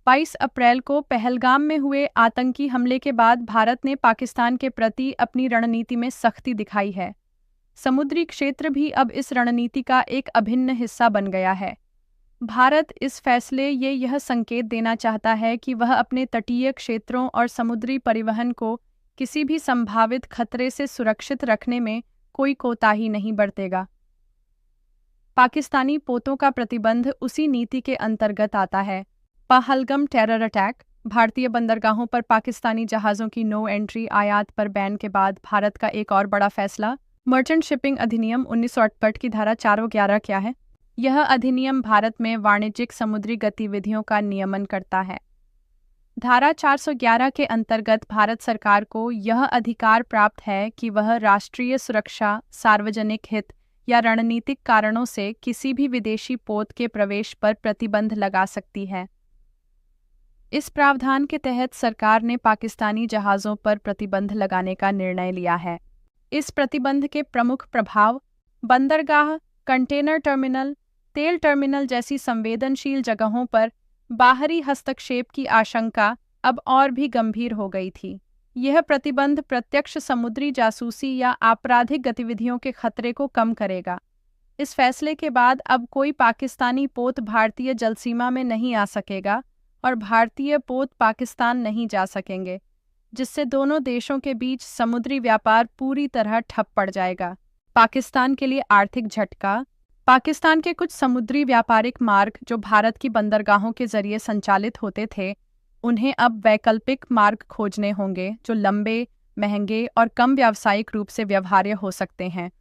22 अप्रैल को पहलगाम में हुए आतंकी हमले के बाद भारत ने पाकिस्तान के प्रति अपनी रणनीति में सख्ती दिखाई है। समुद्री क्षेत्र भी अब इस रणनीति का एक अभिन्न हिस्सा बन गया है। भारत इस फैसले यह संकेत देना चाहता है कि वह अपने तटीय क्षेत्रों और समुद्री परिवहन को किसी भी संभावित खतरे से सुरक्षित रखने में कोई कोताही नहीं बरतेगा। पाकिस्तानी पोतों का प्रतिबंध उसी नीति के अंतर्गत आता है। पहलगाम टेरर अटैक, भारतीय बंदरगाहों पर पाकिस्तानी जहाज़ों की नो एंट्री आयात पर बैन के बाद भारत का एक और बड़ा फैसला। मर्चेंट शिपिंग अधिनियम 1968 की धारा 4 व 11 क्या है? यह अधिनियम भारत में वाणिज्यिक समुद्री गतिविधियों का नियमन करता है। धारा 411 के अंतर्गत भारत सरकार को यह अधिकार प्राप्त है कि वह राष्ट्रीय सुरक्षा, सार्वजनिक हित या रणनीतिक कारणों से किसी भी विदेशी पोत के प्रवेश पर प्रतिबंध लगा सकती है। इस प्रावधान के तहत सरकार ने पाकिस्तानी जहाज़ों पर प्रतिबंध लगाने का निर्णय लिया है। इस प्रतिबंध के प्रमुख प्रभाव बंदरगाह, कंटेनर टर्मिनल, तेल टर्मिनल जैसी संवेदनशील जगहों पर बाहरी हस्तक्षेप की आशंका अब और भी गंभीर हो गई थी। यह प्रतिबंध प्रत्यक्ष समुद्री जासूसी या आपराधिक गतिविधियों के खतरे को कम करेगा। इस फैसले के बाद अब कोई पाकिस्तानी पोत भारतीय जलसीमा में नहीं आ सकेगा और भारतीय पोत पाकिस्तान नहीं जा सकेंगे, जिससे दोनों देशों के बीच समुद्री व्यापार पूरी तरह ठप पड़ जाएगा। पाकिस्तान के लिए आर्थिक झटका। पाकिस्तान के कुछ समुद्री व्यापारिक मार्ग जो भारत की बंदरगाहों के जरिए संचालित होते थे, उन्हें अब वैकल्पिक मार्ग खोजने होंगे जो लंबे, महंगे और कम व्यावसायिक रूप से व्यवहार्य हो सकते हैं।